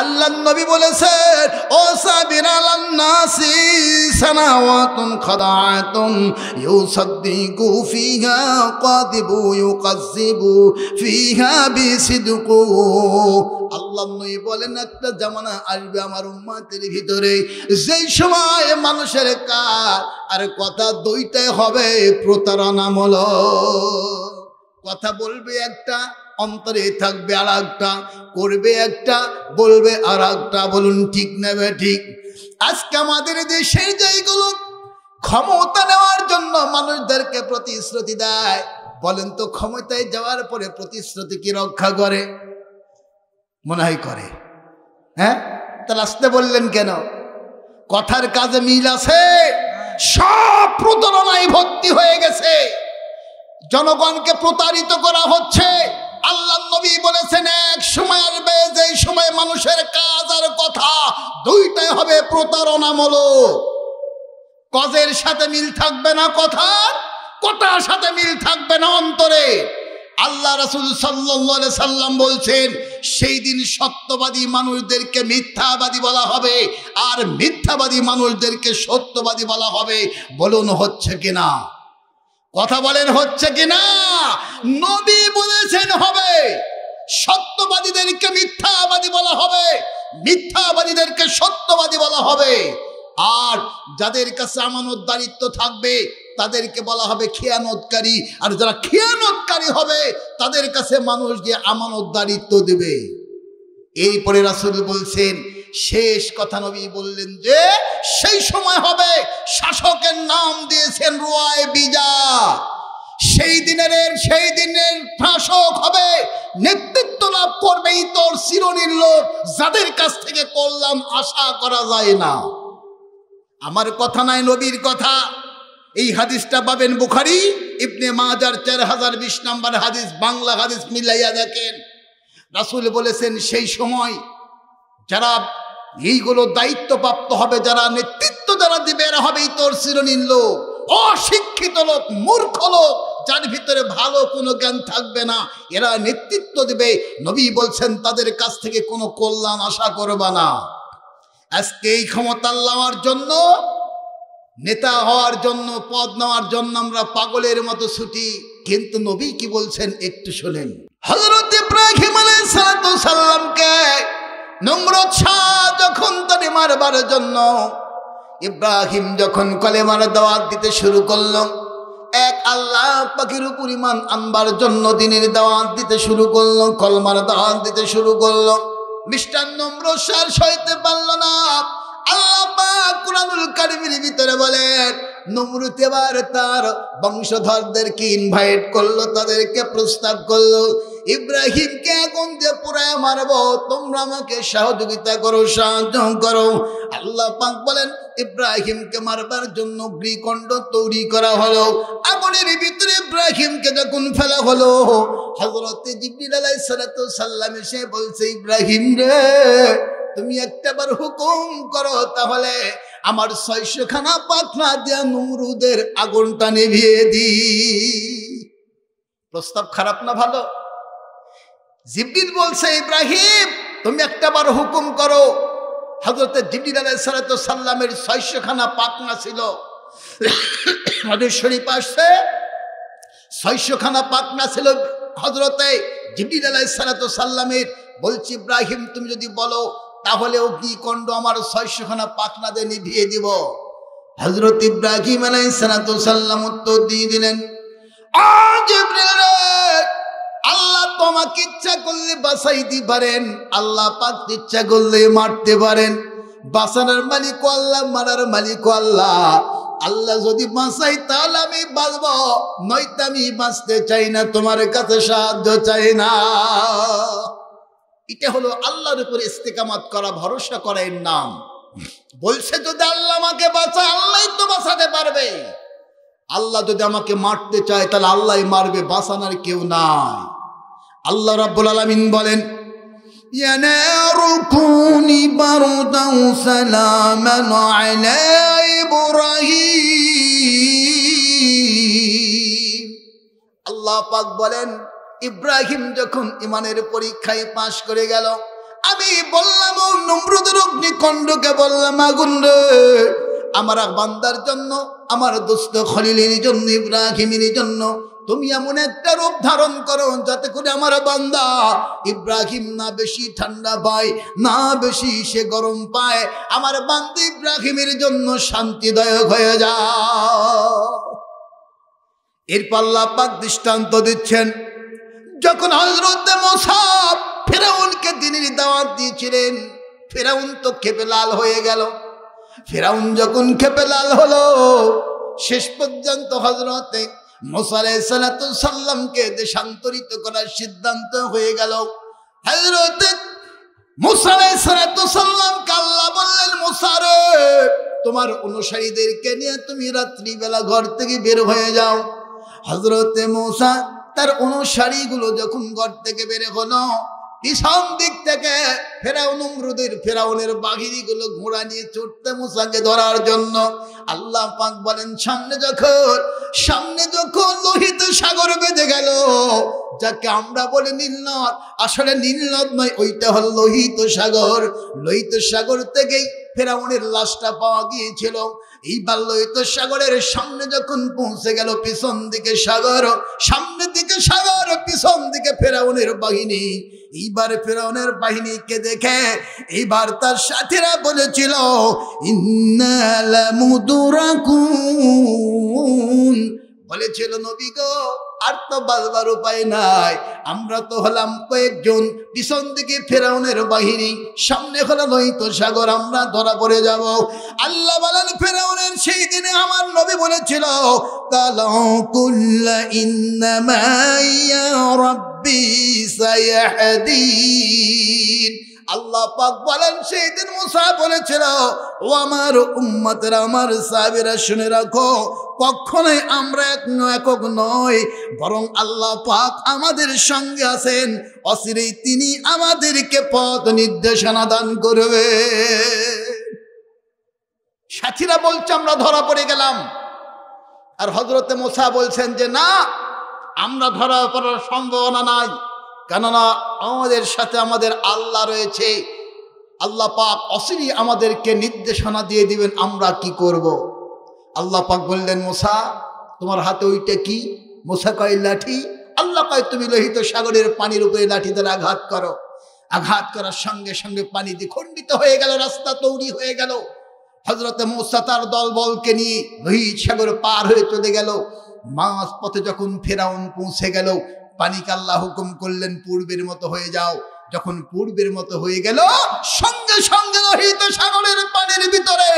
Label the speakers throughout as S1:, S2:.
S1: আল্লাহর নবী বলেছেন ও সাবির আলান নাসি সানাওয়াতুন খাদাআতুন ইউসাদ্দিকু ফিহা কাযিবু ইউকাযযিবু ফিহা বিসিদকু। আল্লাহর নবী বলেন একটা জামানা আসবে আমার উম্মতের ভিতরে যেই সময় মানুষের কাজ আর কথা দুইটাই হবে প্রতারণামূলক। কথা বলবে একটা, অন্তরে থাকবে আর একটা, করবে একটা, বলবে আর একটা। বলুন ঠিক নেবে ঠিক? আজকে আমাদের দেশের যেগুলো ক্ষমতা নেওয়ার জন্য মানুষদেরকে প্রতিশ্রুতি দেয়, বলেন তো ক্ষমতায় যাওয়ার পরে প্রতিশ্রুতি কি রক্ষা করে? মনে হয় করে। হ্যাঁ, তাহলে আসতে বললেন কেন? কথার কাজে মিল আছে? সব প্রতারণায় ভর্তি হয়ে গেছে, জনগণকে প্রতারিত করা হচ্ছে। আল্লাহ নবী বলেছেন এক সময় আসবে যেই সময় মানুষের কাজ আর কথা দুইটাই হবে প্রতারণামূলক। কাজের সাথে মিল থাকবে না কথার, কথার সাথে মিল থাকবে না অন্তরে। আল্লাহ রাসূল সাল্লাল্লাহু আলাইহি সাল্লাম বলছেন সেই দিন সত্যবাদী মানুষদেরকে মিথ্যাবাদী বলা হবে আর মিথ্যাবাদী মানুষদেরকে সত্যবাদী বলা হবে। বলুন হচ্ছে কিনা? কথা বলেন হচ্ছে কিনা? নবী বলেছেন হবে। সত্যবাদীদেরকে মিথ্যাবাদী বলা হবে, মিথ্যাবাদীদেরকে সত্যবাদী বলা হবে। আর যাদের কাছে আমানতদারিত্ব থাকবে তাদেরকে বলা হবে খেয়ানতকারী। আর যারা খেয়ানতকারী হবে তাদের কাছে মানুষ গিয়ে আমানতদারিত্ব দেবে। এরপরে রাসূল বলছেন শেষ কথা নবী বললেন যে সেই সময় হবে, শাসকের নাম দিয়েছেন রুয়ায়ে বিজা। সেই দিনের শাসক হবে, নেতৃত্ব লাভ করবে ইতর শ্রেণীর লোক যাদের কাছ থেকে কল্যাণ আশা করা যায় না। আমার কথা নাই, নবীর কথা। এই হাদিসটা পাবেন বুখারী ইবনে মাজার 4020 নম্বর হাদিস, বাংলা হাদিস মিলাইয়া দেখেন। রাসূল বলেছেন সেই সময় যারা এইগুলো দায়িত্বপ্রাপ্ত হবে, যারা নেতৃত্ব যারা দিবে, এরা হবে ইতর শ্রেণীর লোক, অশিক্ষিত লোক, মূর্খ লোক, যার ভিতরে ভালো কোনো জ্ঞান থাকবে না। এরা নেতৃত্ব দিবে। নবী বলছেন তাদের কাছ থেকে কোনো কল্যাণ আশা করবে না। আজকে এই ক্ষমতা নেওয়ার জন্য, নেতা হওয়ার জন্য, পদ নেওয়ার জন্য আমরা পাগলের মতো ছুটি। কিন্তু নবী কি বলছেন একটু শোনেন। হযরত ইব্রাহিম আলাইহিস সালামকে নমরুদ শাহ যখন তাকে মারবার জন্য, ইব্রাহিম যখন কলেমার দাওয়াত দিতে শুরু করলো, এক আল্লাহ পাকের উপর ঈমান আনবার জন্য দ্বীনের দাওয়াত দিতে শুরু করলো, কলমার দাওয়াত দিতে শুরু করলো, মিস্টার নমরুদ শাহ সইতে পারল না। আল্লাহ পাক কুরআনুল কারীমের ভিতরে বলেন নমরুদ এবার তার বংশধরদেরকে ইনভাইট করলো, তাদেরকে প্রস্তাব করলো ইব্রাহিমকে আগুন দিয়ে পুড়ায় মারবো, তোমরা আমাকে সহযোগিতা করো, সাহায্য করো। আল্লাহ পাক বলেন ইব্রাহিমকে মারবার জন্য অগ্নিকুণ্ড তৈরি করা হলো। আগুনের ভিতরে ইব্রাহিমকে যখন ফেলা হলো, হযরত জিবরিল আলাইহিস সালাতু সাল্লাম এসে বলছে ইব্রাহিম রে, তুমি একটাবার হুকুম করো, তাহলে আমার 600 খানা পাখনা দিয়ে নমরুদের আগুনটা নিভিয়ে দি। প্রস্তাব খারাপ না ভালো? জিবরিল বলছে ইব্রাহিম তুমি একটাবার হুকুম করো। হযরত জিবরিল আলাইহিস সালাতু সাল্লামের 600 খানা পাখনা ছিল। হাদিস শরীফ আসছে 600 খানা পাখনা ছিল হযরত জিবরিল আলাইহিস সালাতু সাল্লামের। বলছি ইব্রাহিম তুমি যদি বলো তাহলে অগ্নিকুণ্ড আমার 600 খানা পাখনা দিয়ে নিভিয়ে দিব। হযরত ইব্রাহিম আলাইহিস সালাতু সাল্লাম উত্তর দিয়ে দিলেন, জিবরিল আল্লাহ তোমাকে ইচ্ছা করলে বাঁচাইতে পারেন, আল্লাহ পাক ইচ্ছা করলে মারতে পারেন। বাঁচানোর মালিক আল্লাহ, মারার মালিক আল্লাহ। আল্লাহ যদি বাঁচাই তাহলে আমি বাঁচব, নয়তো আমি বাঁচতে চাই না, তোমার কাছে সাহায্য চাই না। এটা হলো আল্লাহর উপর ইস্তেকামত করা, ভরসা করার নাম। বলছে যদি আল্লাহ আমাকে বাঁচায়, আল্লাহই তো বাঁচাতে পারবে। আল্লাহ যদি আমাকে মারতে চায় তাহলে আল্লাহই মারবে, বাঁচানোর কেউ নাই। আল্লাহ রাব্বুল আলামিন বলেন ইয়া নারু কুনি বারদান সালামান আলা ইব্রাহিম। আল্লাহ পাক বলেন ইব্রাহিম যখন ঈমানের পরীক্ষায় পাশ করে গেল, আমি বললাম ও নমরুদের অগ্নিকণ্ডকে বললাম, আগুন রে, আমার বান্দার জন্য, আমার দোস্ত খলিলের জন্য, ইব্রাহিমের জন্য তুমি এমন একটা রূপ ধারণ করো যাতে করে আমার বান্দা ইব্রাহিম না বেশি ঠান্ডা পায়, না বেশি সে গরম পায়, আমার বান্দা ইব্রাহিমের জন্য শান্তিদায়ক হয়ে যায়। এরপর আল্লাহ পাক দৃষ্টান্ত দিচ্ছেন, যখন হযরত মুসা ফেরাউনকে দ্বীনের দাওয়াত দিয়েছিলেন, ফেরাউন তো ক্ষেপে লাল হয়ে গেল। ফেরাউন যখন ক্ষেপে লাল হলো, শেষ পর্যন্ত হযরত মুসা আলাইহিস সালামকে দেশান্তরিত করার সিদ্ধান্ত হয়ে গেল। হযরত মুসা আলাইহিস সালামকে আল্লাহ বললেন, মুসা রে, তোমার অনুসারীদেরকে নিয়ে তুমি রাত্রিবেলা ঘর থেকে বের হয়ে যাও। হযরত মুসা তার অনুসারীগুলো যখন ঘর থেকে বের হলো, পিছন দিক থেকে ফেরাউনের বাহিনীগুলো ঘোড়া নিয়ে ছুটতে মুসাকে ধরার জন্য। আল্লাহ পাক বলেন, সামনে যখন লোহিত সাগর বেঁধে গেল, যাকে আমরা বলি নীলনদ, আসলে নীলনদ নয়, ওইটা হল লোহিত সাগর। লোহিত সাগর থেকেই ফেরাউনের লাশটা পাওয়া গিয়েছিল। এইবার লোহিত সাগরের সামনে যখন পৌঁছে গেল, পিছন দিকে সাগর, সামনের দিকে সাগর, পিছন দিকে ফেরাউনের বাহিনী। এইবার ফেরাউনের বাহিনীকে দেখে এইবার তার সাথীরা বলেছিল, ইন্না লামুদরাকুন, বলেছিল নবী গো, আর তো বাঁচবার উপায় নাই, আমরা তো হলাম কয়েকজন, পিছন দিকে ফেরাউনের বাহিনী, সামনে হলো লোহিত সাগর, আমরা ধরা পড়ে যাব। আল্লাহ বলেন, ফেরাউনের সেই দিনে আমার নবী বলেছিল, কালা কুল্লা ইন্নামা ইয়া রাব্বি সায়াহদিন। আল্লাহ পাক বলেন, সেই দিন মুসা বলেছিল, ও আমার উম্মতেরা, আমার সাহাবীরা শুনে রাখো, কখনোই আমরা একক নয়, বরং আল্লাহ পাক আমাদের সঙ্গে আছেন, অচিরেই তিনি আমাদেরকে পথ নির্দেশনা দান করবে। সাথীরা বলছে আমরা ধরা পড়ে গেলাম, আর হযরতে মুসা বলছেন যে না, আমরা ধরা পড়ার সম্ভাবনা নাই, কেননা আমাদের সাথে আমাদের আল্লাহ রয়েছে, আল্লাহ পাক অচিরেই আমাদেরকে নির্দেশনা দিয়ে দিবেন আমরা কি করব। আল্লাহ পাক বললেন, মুসা তোমার হাতে ওইটা কি? মুসা কয় লাঠি। আল্লাহ কয় তুমি লোহিত সাগরের পানির উপরে লাঠি দ্বারা আঘাত করো। আঘাত করার সঙ্গে সঙ্গে পানি দ্বিখণ্ডিত হয়ে গেল, রাস্তা তৈরি হয়ে গেল। হযরতে মুসা তার দলবলকে নিয়ে লোহিত সাগর পার হয়ে চলে গেল। মাঝ পথে যখন ফেরাউন পৌঁছে গেল, পানিকে আল্লাহ হুকুম করলেন পূর্বের মতো হয়ে যাও। যখন পূর্বের মতো হয়ে গেল, সঙ্গে সঙ্গে লোহিত সাগরের পানির ভিতরে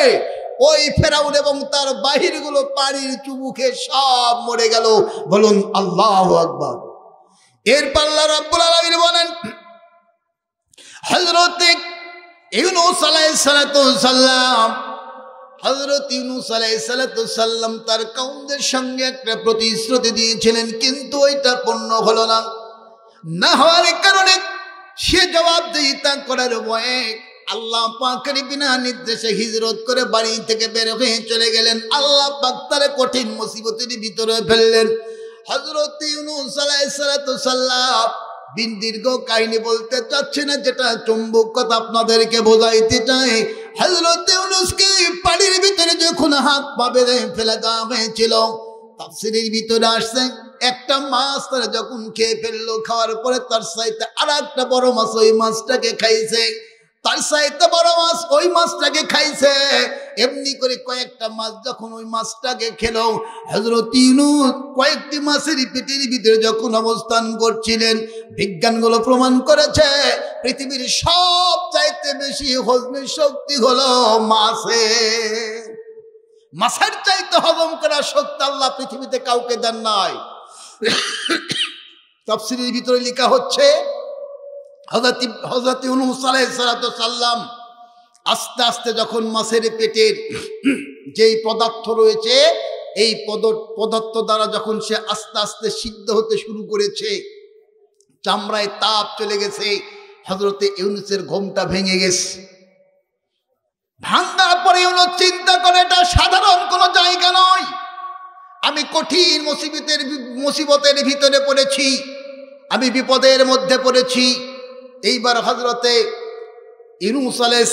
S1: ওই ফেরাউন এবং তার বাহিরগুলো পানির চুবুকে সব মরে গেল। বলুন আল্লাহু আকবার। এরপর আল্লাহ রাব্বুল আলামিন বলেন, হযরত ইউনূস আলাইহিস সালাম, হযরত ইউনূস আলাইহিস সালাম তার কওমদের সঙ্গে একটা প্রতিশ্রুতি দিয়েছিলেন, কিন্তু ওইটা পূর্ণ হলো না। না হওয়ার কারণে সে জবাবদিহিতা করার ভয়ে আল্লাহ পাকের বিনা নির্দেশে হিজরত করে বাড়ি থেকে বের হয়ে চলে গেলেন। আল্লাহ পাক তার কঠিন মুসিবতের ভিতরে ফেললেন। হযরত ইউনূস আলাইহিস সালাম দীর্ঘ কাহিনী বলতে চাচ্ছি না, যেটা চুম্বক কথা আপনাদেরকে বোঝাইতে চাই। হযরত ইউনূসকে পানির ভিতরে যখন হাত পা বেঁধে ফেলে দেওয়া হয়েছিল, তাফসীরের ভিতরে আসছে একটা মাছ তারা যখন খেয়ে ফেললো, খাওয়ার পরে তার সাথে আর একটা বড় মাছ ওই মাছটাকে খাইছে, তার সাথে বড় মাছ ওই মাছটাকে খাইছে। এমনি করে কয়েকটা মাছ যখন ওই মাছটাকে খেলো, হযরত ইউনূস কয়েকটি মাছের পেটের ভিতরে যখন অবস্থান করছিলেন, বিজ্ঞানগুলো প্রমাণ করেছে পৃথিবীর সব চাইতে বেশি হজমের শক্তি হলো মাছের। মাছের চাইতে হজম করার শক্তি আল্লাহ পৃথিবীতে কাউকে দেন নাই। তাফসীরের ভিতরে লেখা হচ্ছে, হযরত ইউনূস আলাইহিস সালাম আস্তে আস্তে যখন মাছের পেটের যেই পদার্থ রয়েছে, এই পদার্থ দ্বারা যখন সে আস্তে আস্তে সিদ্ধ হতে শুরু করেছে, চামড়ায় তাপ চলে গেছে, হযরত ইউনূসের ঘুমটা ভেঙে গেছে। ভাঙার পরে ইউনূস চিন্তা করে, এটা সাধারণ কোনো জায়গা নয়, আমি কঠিন মুসিবতের ভিতরে পড়েছি, আমি বিপদের মধ্যে পড়েছি। এইবার হযরতে ইউনূস আলাইহিস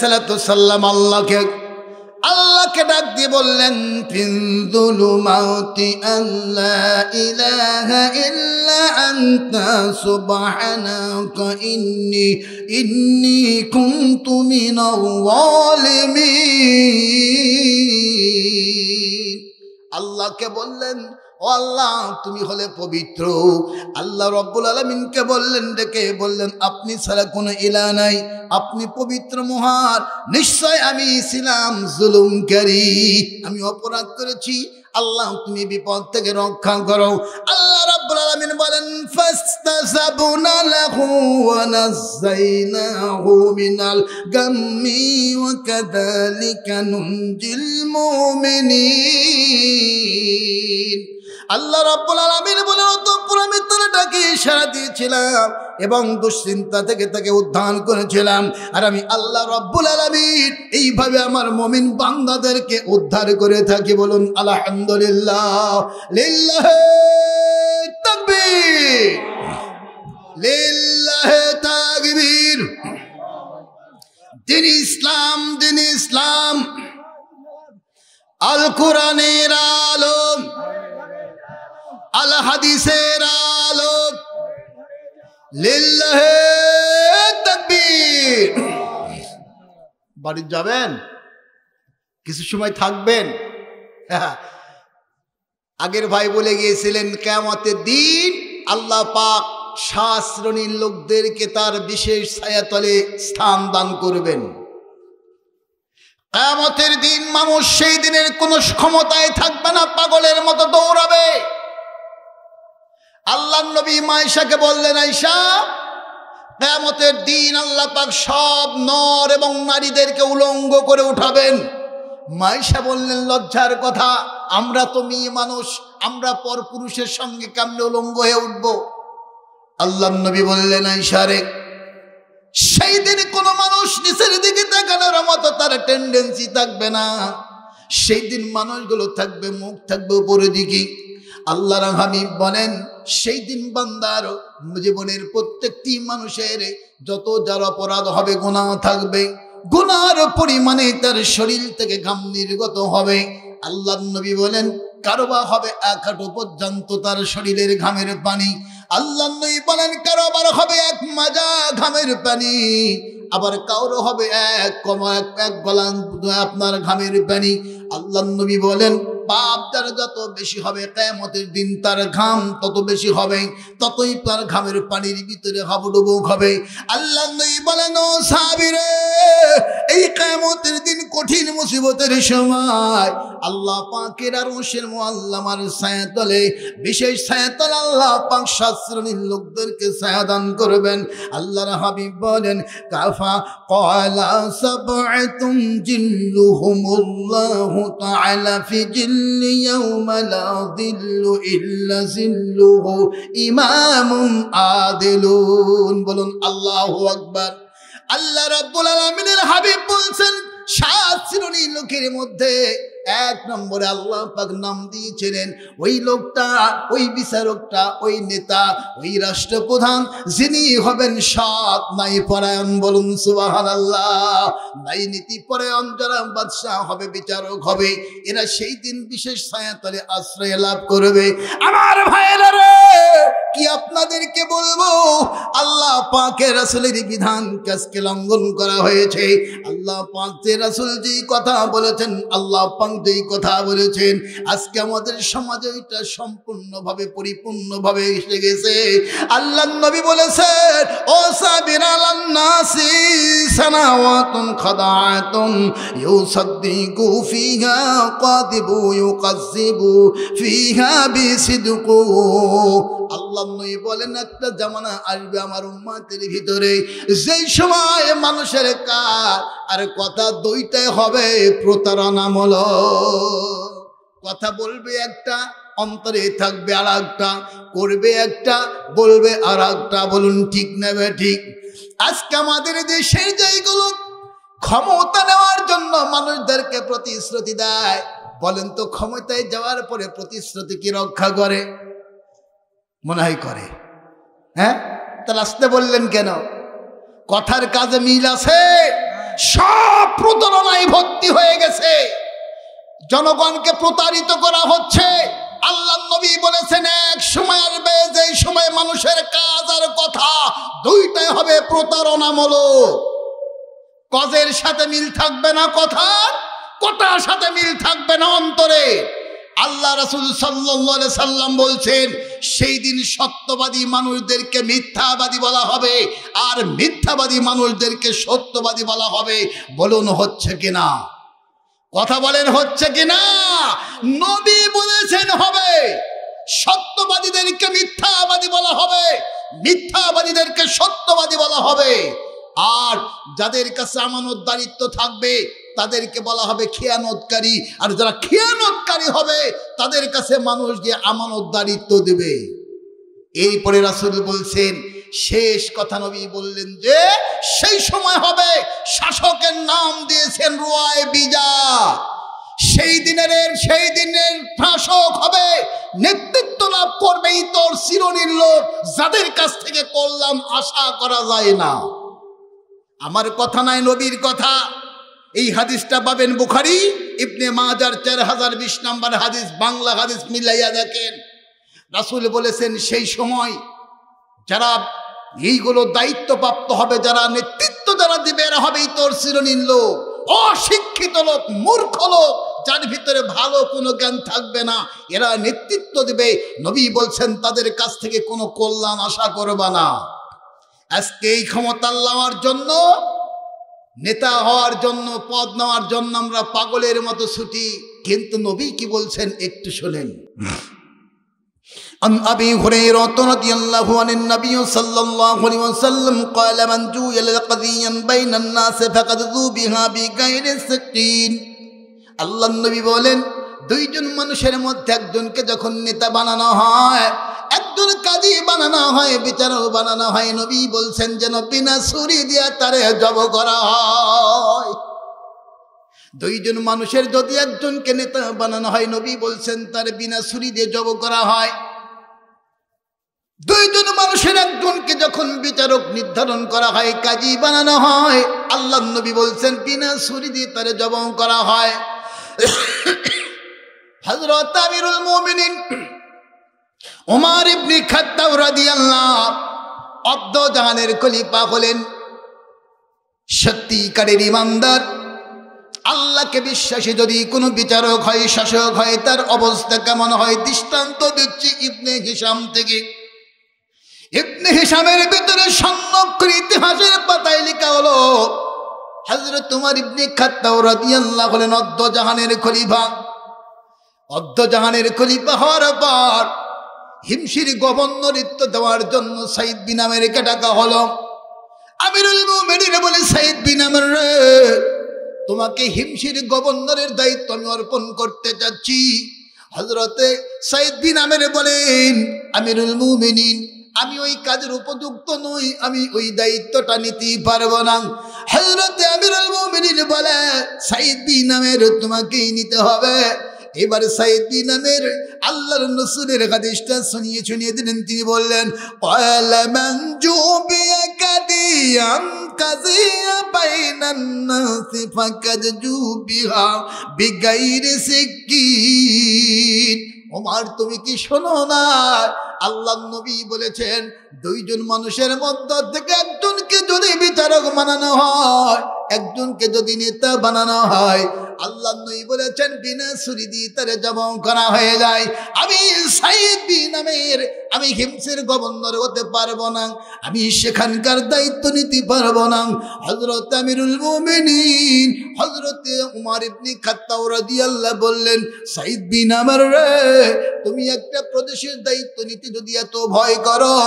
S1: সালাম আল্লাহকে ডাক দিয়ে বললেন, ফিন যুলুমাতি আল্লা ইলাহা ইল্লা আনতা সুবহানাকা ইন্নী কুনতু মিনাল যালিমিন। আল্লাহকে বললেন, ও আল্লাহ তুমি হলে পবিত্র। আল্লাহ রব্বুল আলামিনকে বললেন, ডেকে বললেন, আপনি ছাড়া কোনো ইলাহ নাই, আপনি পবিত্র মহান, নিশ্চয় আমি ছিলাম জুলুমকারী, আমি অপরাধ করেছি, আল্লাহ তুমি বিপদ থেকে রক্ষা করো। আল্লাহ রাব্বুল আলামিন বলেন, ফাস্তাজাবনা লাহু ওয়া নাযাইনাহু মিনাল গাম্মি ওয়া কাযালিকা নুনজিল মুমিনিন। আল্লাহ রাব্বুল আলামিন বলেন, অতঃপর আমি তাকে ইশারা দিয়েছিলাম এবং দুশ্চিন্তা থেকে তাকে উদ্ধার করেছিলাম। আর আমি আল্লাহ রাব্বুল আলামিন এইভাবে আমার মুমিন বান্দাদেরকে উদ্ধার করে থাকি। বলুন আলহামদুলিল্লাহ। লিল্লাহি তাকবীর, লিল্লাহি তাকবীর। দিন ইসলাম, দিন ইসলাম, আল কোরআনের আলো, আল হাদিসের আলো। লিল্লাহি তাকবীর। বাড়ি যাবেন, কিছু সময় থাকবেন। আগের ভাই বলে গিয়েছিলেন, কিয়ামতের দিন আল্লাহ পাক 7 শ্রেণীর লোকদেরকে তার বিশেষ ছায়াতলে স্থান দান করবেন। কিয়ামতের দিন মানুষ সেই দিনের কোনো ক্ষমতায় থাকবে না, পাগলের মতো দৌড়াবে। আল্লাহ নবী মায়েশাকে বললেন, আয়েশা, কিয়ামতের দিন আল্লাহ পাক সব নর এবং নারীদেরকে উলঙ্গ করে উঠাবেন। মায়েশা বললেন, লজ্জার কথা, আমরা তো মেয়ে মানুষ, আমরা পরপুরুষের সঙ্গে কেমনে উলঙ্গ হয়ে উঠবো? আল্লাহ নবী বললেন, আয়েশা রে, সেই দিন কোনো মানুষ নিচের দিকে তাকানোর মতো তার টেন্ডেন্সি থাকবে না। সেই দিন মানুষগুলো থাকবে, মুখ থাকবে উপরের দিকে। আল্লাহর হাবিব বলেন, সেই দিন বান্দার জীবনের প্রত্যেকটি মানুষের যত যার অপরাধ হবে, গুনাহ থাকবে, গুনাহর পরিমাণে তার শরীর থেকে ঘাম নির্গত হবে। আল্লাহর নবী বলেন, কারবা হবে 1 হাঁটু পর্যন্ত তার শরীরের ঘামের পানি। আল্লাহর নবী বলেন, কারবার হবে 1 মাজা ঘামের পানি, আবার কারো হবে 1 গলা আপনার ঘামের পানি। আল্লাহর নবী বলেন, পাপ যার যত বেশি হবে, কিয়ামতের দিন তার ঘাম তত বেশি হবে, ততই তার ঘামের পানির ভিতরে হাবুডুবু হবে। আল্লাহ নবী বলেন, ও সাহাবীরে, এই কিয়ামতের দিন কঠিন মুসিবতের সময় আল্লাহ পাকের আরশের মুআল্লামার ছায়াতলে, বিশেষ ছায়াতলে আল্লাহ পাক 7 শ্রেণীর লোকদেরকে ছায়া দান করবেন। আল্লাহর হাবিব বলেন, কাফা ক্বালা সাবআতুম জিল্লুহুমুল্লাহু তাআলা ফি জিল্লি ইয়াওমা লা যিল্লু ইল্লা যিল্লুহু ইমামুন আদিলুন। বলুন আল্লাহু আকবার। আল্লাহ রাব্বুল আলামিনের হাবিব বলছেন, 7 শ্রেণীর লোকের মধ্যে 1 নম্বরে আল্লাহ পাক নাম দিয়েছিলেন ওই লোকটা, ওই বিচারকটা, ওই নেতা, ওই রাষ্ট্রপ্রধান, যিনি হবেন সৎ ন্যায় পরায়ণ। বলুন সুবহানাল্লাহ। ন্যায় নীতি পরায়ণ যারা বাদশাহ হবে, বিচারক হবে, এরা সেই দিন বিশেষ ছায়াতলে আশ্রয় লাভ করবে। আমার ভাইয়েরা রে, কি আপনাদেরকে বলবো, আল্লাহ পাকের রাসূলের বিধান কাজকে লঙ্ঘন করা হয়েছে। আল্লাহ পাকের রাসূল যেই কথা বলেছেন, আল্লাহ পাক যেই কথা বলেছেন, আজকে আমাদের সমাজে এটা সম্পূর্ণভাবে পরিপূর্ণভাবে এসে গেছে। আল্লাহর নবী বলেছেন, ও সাবিরালান নাসি সানাওয়াতুন খাদাআতুন ইউসাদ্দিকু ফিহা কাযিবু ইউকাযযিবু ফিহা বিসিদকু। আল্লাহ নবী বলেন, একটা জামানা আসবে আমার উম্মতের ভিতরে, যেই সময় মানুষের কাজ আর কথা দুইটাই হবে প্রতারণামূলক। কথা বলবে একটা, অন্তরে থাকবে আর একটা, করবে একটা, বলবে আর একটা। বলুন ঠিক না ঠিক? আজকে আমাদের দেশের যেগুলো ক্ষমতা নেওয়ার জন্য মানুষদেরকে প্রতিশ্রুতি দেয়, বলেন তো ক্ষমতায় যাওয়ার পরে প্রতিশ্রুতি কি রক্ষা করে? মনে হয় করে। হ্যাঁ, তাহলে আসতে বললেন কেন? কথার কাজে মিল আছে? সব প্রতারণায় ভর্তি হয়ে গেছে, জনগণকে প্রতারিত করা হচ্ছে। আল্লাহ নবী বলেছেন এক সময় আসবে যে সময় মানুষের কাজ আর কথা দুইটাই হবে প্রতারণামূলক। কাজের সাথে মিল থাকবে না কথার, কথার সাথে মিল থাকবে না অন্তরে। আল্লাহ রাসূল সাল্লাল্লাহু আলাইহি সাল্লাম বলছেন সেই দিন সত্যবাদী মানুষদেরকে মিথ্যাবাদী বলা হবে আর মিথ্যাবাদী মানুষদেরকে সত্যবাদী বলা হবে। বলুন হচ্ছে কিনা? কথা বলেন হচ্ছে কিনা? নবী বলেছেন হবে। সত্যবাদীদেরকে মিথ্যাবাদী বলা হবে, মিথ্যাবাদীদেরকে সত্যবাদী বলা হবে। আর যাদের কাছে আমানতদারিত্ব থাকবে তাদেরকে বলা হবে খেয়ানতকারী, আর যারা খেয়ানতকারী হবে তাদের কাছে মানুষ গিয়ে আমানতদারিত্ব দেবে। এরপরে রাসূল বলছেন শেষ কথা নবী বললেন যে সেই সময় হবে, শাসকের নাম দিয়েছেন রুয়ায়ে বিজা। সেই দিনের শাসক হবে, নেতৃত্ব লাভ করবে ইতর শ্রেণীর লোক যাদের কাছ থেকে কল্যাণ আশা করা যায় না। আমার কথা নাই, নবীর কথা। এই হাদিসটা পাবেন বুখারী ইবনে মাজার 4020 নম্বর হাদিস, বাংলা হাদিস মিলাইয়া দেখেন। রাসূল বলেছেন সেই সময় যারা এইগুলো দায়িত্বপ্রাপ্ত হবে, যারা নেতৃত্ব যারা দিবে এরা হবে ইতর শ্রেণীর লোক, অশিক্ষিত লোক, মূর্খ লোক, যার ভিতরে ভালো কোনো জ্ঞান থাকবে না, এরা নেতৃত্ব দিবে। নবী বলছেন তাদের কাছ থেকে কোনো কল্যাণ আশা করবা না। আজকে এই ক্ষমতা নেওয়ার জন্য, নেতা হওয়ার জন্য, পদ নেওয়ার জন্য আমরা পাগলের মতো ছুটি, কিন্তু নবী কি বলছেন একটু শোনেন। عن أبي هريرة رضي الله عن النبي صلى الله عليه وسلم قال من جويل قضيا بين الناس فقد ذو بها بغير سكين। আল্লাহ নবী বলেন দুইজন মানুষের মধ্যে একজনকে যখন নেতা বানানো হয়, একজন কাজী বানানো হয়, বিচারক বানানো হয়, নবী বলছেন যেন বিনা ছুরি দিয়া তারে জব করা হয়। দুইজন মানুষের যদি একজনকে নেতা বানানো হয়, নবী বলছেন তার বিনা ছুরি দিয়ে জব করা হয়। দুইজন মানুষের একজনকে যখন বিচারক নির্ধারণ করা হয়, কাজী বানানো হয়, আল্লাহ নবী বলছেন বিনা ছুরি দিয়ে তারে জবাই করা হয়। হযরত আমিরুল মুমিনিন ওমর ইবনে খাত্তাব রাদিয়াল্লাহু আনহু জাহানের খলিফা হলেন। সত্যিকারের ইমানদার, আল্লাহকে বিশ্বাসী যদি কোনো বিচারক হয়, শাসক হয়, তার অবস্থা কেমন হয় দৃষ্টান্ত দিচ্ছি ইবনে হিশাম থেকে। ইবনে হিশামের ভিতরে স্বর্ণাক্ষর ইতিহাসের পাতায় লেখা হলো হযরত ওমর ইবনে খাত্তাব রাদিয়াল্লাহু হলেন জাহানের খলিফা। জাহানের খলিফা হওয়ার পর হিমশির গভর্নরিত্ব দেওয়ার জন্য সাইদ বিন আমেরকে ডাকা হলো। আমিরুল মুমিনিন বলে সাইদ বিন আমের রে, তোমাকে হিমশির গভর্নরের দায়িত্ব আমি অর্পণ করতে যাচ্ছি। হযরতে সাইদ বিন আমের বলেন আমিরুল মুমিনিন, আমি ওই কাজের উপযুক্ত নই, আমি ওই দায়িত্বটা নিতে পারবো না। হযরতে আমিরুল মুমিনিন বলে সাইদ বিন আমের তোমাকেই নিতে হবে। এবার সাইদ বিন আমের আল্লাহর রাসূলের হাদিসটা শুনিয়ে দিলেন। তিনি বললেন ক্বালা মান জুবিয়া কাদিয়াম কাযিয়া বাইনান নাসি ফাকাদ জুবিহা বিগাইরি সিকিন। ওমর তুমি কি শোনো না, আল্লাহ নবী বলেছেন দুইজন মানুষের মধ্যে থেকে একজনকে যদি বিচারক বানানো হয়, একজনকে যদি নেতা বানানো হয়, আল্লাহ নবী বলেছেন বিনা ছুরি দিয়ে তারে জবাই করা হয়ে যায়। আমি সাইদ বিন আমের, আমি হিমসের গভর্নর হতে পারবো না, আমি সেখানকার দায়িত্ব নিতে পারবো না। হযরত আমিরুল মুমিনিন হযরতে ওমর ইবনে খাত্তাব রাদিয়াল্লাহু বললেন সাইদ বিন আমর রে, তুমি একটা প্রদেশের দায়িত্ব নিতে যদি এত ভয় করো,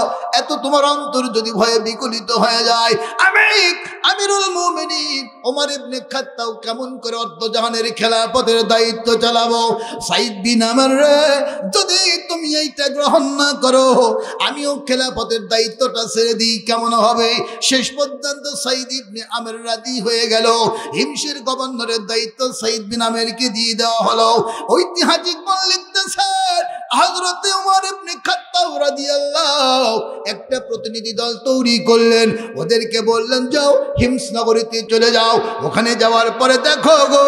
S1: এত তোমার অন্তর যদি ভয়ে বিকলিত হয়ে যায়, আমি আমিরুল মুমিনিন ওমর ইবনে খাত্তাব কেমন করে জাহানের খেলাফতের দায়িত্ব চালাবো? সাইদ বিন আমর রে, যদি তুমি এইটা গ্রহণ না করো, আমিও খেলাফতের দায়িত্বটা ছেড়ে দিই, কেমন হবে? শেষ পর্যন্ত সাইদ ইবনে আমর রাজি হয়ে গেল। হিমসের গভর্নরের দায়িত্ব সাইদ বিন আমেরকে দিয়ে দেওয়া হলো। ঐতিহাসিক লিখতেছে হযরতে ওমর ইবনে খাত্তাব রাদিয়াল্লাহু একটা প্রতিনিধি দল তৈরি করলেন, ওদেরকে বললেন যাও হিমস নগরীতে চলে যাও, ওখানে যাওয়ার পরে দেখো গো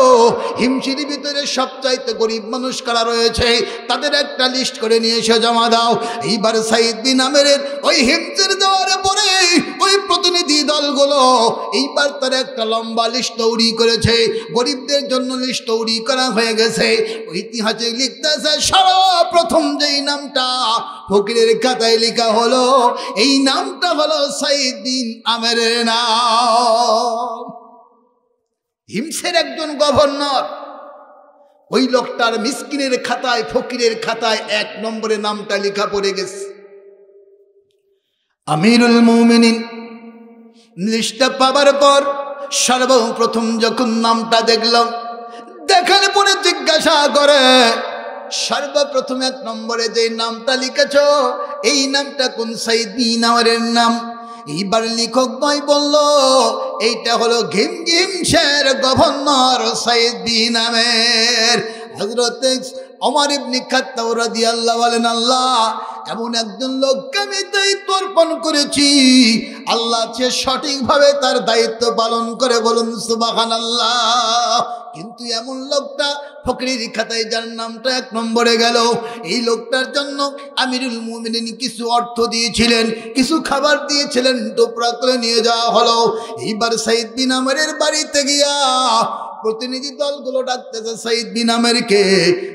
S1: হিমসির ভিতরে সবচাইতে গরিব মানুষ কারা রয়েছে তাদের একটা লিস্ট করে নিয়ে এসে জমা দাও। এইবার সাইদ বিন আমেরের ওই হিমসের যাওয়ার পরে ওই প্রতিনিধি দলগুলো এইবার তার একটা লম্বা লিস্ট তৈরি করেছে, গরিবদের জন্য লিস্ট তৈরি করা হয়ে গেছে। ইতিহাসে লিখতেছে সর্বপ্রথম যেই নামটা ফকিরের খাতায় লেখা হলো এই নামটা হলো সাইদ বিন আমেরের নাম। হিমসের একজন গভর্নর, ওই লোকটার মিসকিনের খাতায় ফকিরের খাতায় 1 নম্বরে নামটা লেখা পড়ে গেছে। আমিরুল মুমিনিন লিস্টটা পাবার পর সর্বপ্রথম যখন নামটা দেখলাম, দেখার পরে জিজ্ঞাসা করে সর্বপ্রথম 1 নম্বরে যে নামটা লিখেছ এই নামটা কোন সাইদ বিন আমেরের নাম? এইবার লেখক ভাই বলল এইটা হলো হিমসের গভর্নর সাইদ বিন আমের। হযরত ওমর ইবনে খাত্তাব রাদিয়াল্লাহু বলেন আল্লাহ এমন একজন লোককে আমি দায়িত্ব অর্পণ করেছি, আল্লাহ সে সঠিকভাবে তার দায়িত্ব পালন করে, বলুন সুবহানাল্লাহ। কিন্তু এমন লোকটা ফকিরের খাতায় যার নামটা 1 নম্বরে গেল, এই লোকটার জন্য আমিরুল মুমিনিন কিছু অর্থ দিয়েছিলেন, কিছু খাবার দিয়েছিলেন, টোপরা করে নিয়ে যাওয়া হলো। এইবার সাইদ বিন আমেরের বাড়িতে গিয়া প্রতিনিধি দলগুলো ডাকতেছে সাইদ বিন আমেরকে।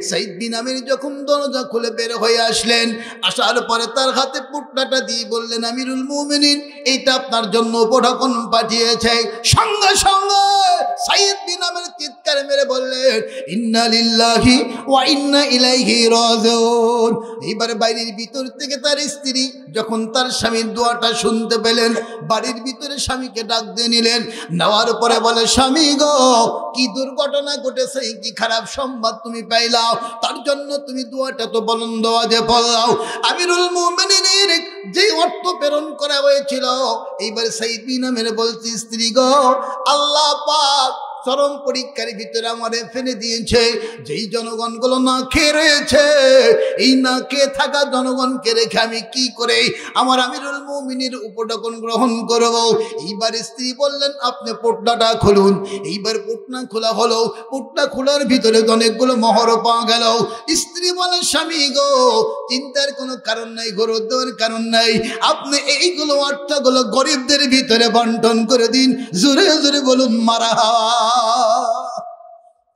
S1: সাইদ বিন আমের যখন দরজা খুলে বের হয়ে আসলেন, আসার পরে তার হাতে পুটনাটা দিয়ে বললেন আমিরুল মুমিনিন এইটা আপনার জন্য উপঢৌকন পাঠিয়েছে। সঙ্গে সঙ্গে সাইদ বিন আমের চিৎকার মেরে বললেন ইন্না লিল্লাহি ওয়া ইন্না ইলাইহি রাজিউন। এইবার বাড়ির ভিতর থেকে তার স্ত্রী যখন তার স্বামীর দোয়াটা শুনতে পেলেন, বাড়ির ভিতরে স্বামীকে ডাক দিয়ে নিলেন। নেওয়ার পরে বলে স্বামী গো কি দুর্ঘটনা ঘটেছে, কি খারাপ সংবাদ তুমি পাইলাও, তার জন্য তুমি দোয়াটা তো বলুন দোয়া যে পড়াও। আমিরুল মুমিনিনের যে অর্থ প্রেরণ করা হয়েছিল, এইবার সাইদ বিন আমের বলছে স্ত্রী গো আল্লাহ পাক চরম পরীক্ষার ভিতরে আমারে ফেলে দিয়েছে, যেই জনগণগুলো না খেয়ে রয়েছে এই না খেয়ে থাকা জনগণকে রেখে আমি কি করে আমার আমিরুল মুমিনের উপঢৌকন গ্রহণ করব। এইবার স্ত্রী বললেন আপনি পোটনাটা খুলুন। এইবার পোটনা খোলা হলো, পোটনা খোলার ভিতরে অনেকগুলো মোহর পাওয়া গেল। স্ত্রী বলে স্বামী গো চিন্তার কোনো কারণ নাই, গরুর দেওয়ার কারণ নাই, আপনি এইগুলো অর্থগুলো গরিবদের ভিতরে বন্টন করে দিন। জোরে জোরে বলুন মারহাবা।